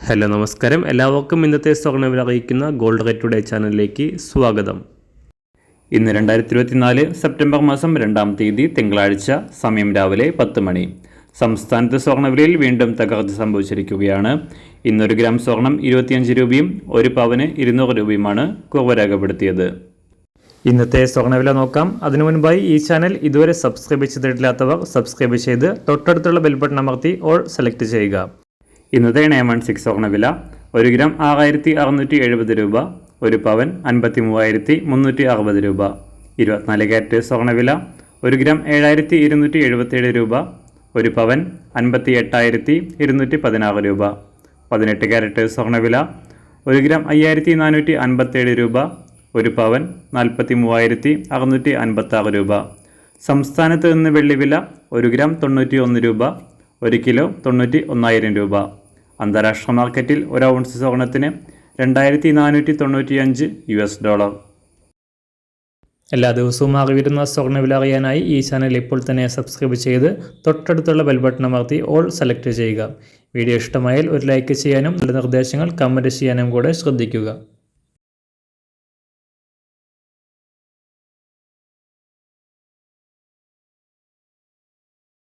Hello നമസ്കാരം, എല്ലാവർക്കും ഇന്നത്തെ സ്വർണ്ണവില അറിയിക്കുന്ന ഗോൾഡ് റേറ്റ് ടുഡേ ചാനലിലേക്ക് സ്വാഗതം. ഇന്ന് 2024 സെപ്റ്റംബർ മാസം 2-ാം തീയതി തിങ്കളാഴ്ച, സമയം രാവിലെ 10 മണി. സംസ്ഥാനത്ത് സ്വർണ്ണവിലയിൽ വീണ്ടും തകർച്ച സംഭവിച്ചിരിക്കുകയാണ്. ഇന്നൊരു ഗ്രാം സ്വർണം 25 രൂപയും 1 പവന് 200 രൂപയുമാണ് കുറവ് രേഖപ്പെടുത്തിയത്. ഇന്നത്തെ സ്വർണ്ണവില നോക്കാം. അതിനു മുൻപായി ഈ ചാനൽ ഇതുവരെ സബ്സ്ക്രൈബ് ചെയ്തിട്ടില്ലാത്തവർ സബ്സ്ക്രൈബ് ചെയ്ത് തൊട്ടടുത്തുള്ള ബെൽ ബട്ടൺ അമർത്തി ഓൾ സെലക്ട് ചെയ്യുക. ഇന്നത്തെ 916 സ്വർണ്ണവില 1 ഗ്രാം 6670 രൂപ, 1 പവൻ 53,360 രൂപ. 24 ക്യാരറ്റ് സ്വർണ്ണവില 1 ഗ്രാം 7277 രൂപ, 1 പവൻ 58,216 രൂപ. 18 ക്യാരറ്റ് സ്വർണ്ണവില 1 ഗ്രാം 5457 രൂപ, 1 പവൻ 43,656 രൂപ. സംസ്ഥാനത്ത് നിന്ന് വെള്ളിവില 1 ഗ്രാം 91 രൂപ, 1 കിലോ 91,000 രൂപ. അന്താരാഷ്ട്ര മാർക്കറ്റിൽ 1 ഔൺസ് സ്വർണത്തിന് $2,495. എല്ലാ ദിവസവും അറിവിരുന്ന സ്വർണ്ണവില അറിയാനായി ഈ ചാനൽ ഇപ്പോൾ തന്നെ സബ്സ്ക്രൈബ് ചെയ്ത് തൊട്ടടുത്തുള്ള ബെൽ ബട്ടൺ അമർത്തി ഓൾ സെലക്ട് ചെയ്യുക. വീഡിയോ ഇഷ്ടമായാൽ ഒരു ലൈക്ക് ചെയ്യാനും നല്ല നിർദ്ദേശങ്ങൾ കമൻറ്റ് ചെയ്യാനും കൂടെ ശ്രദ്ധിക്കുക.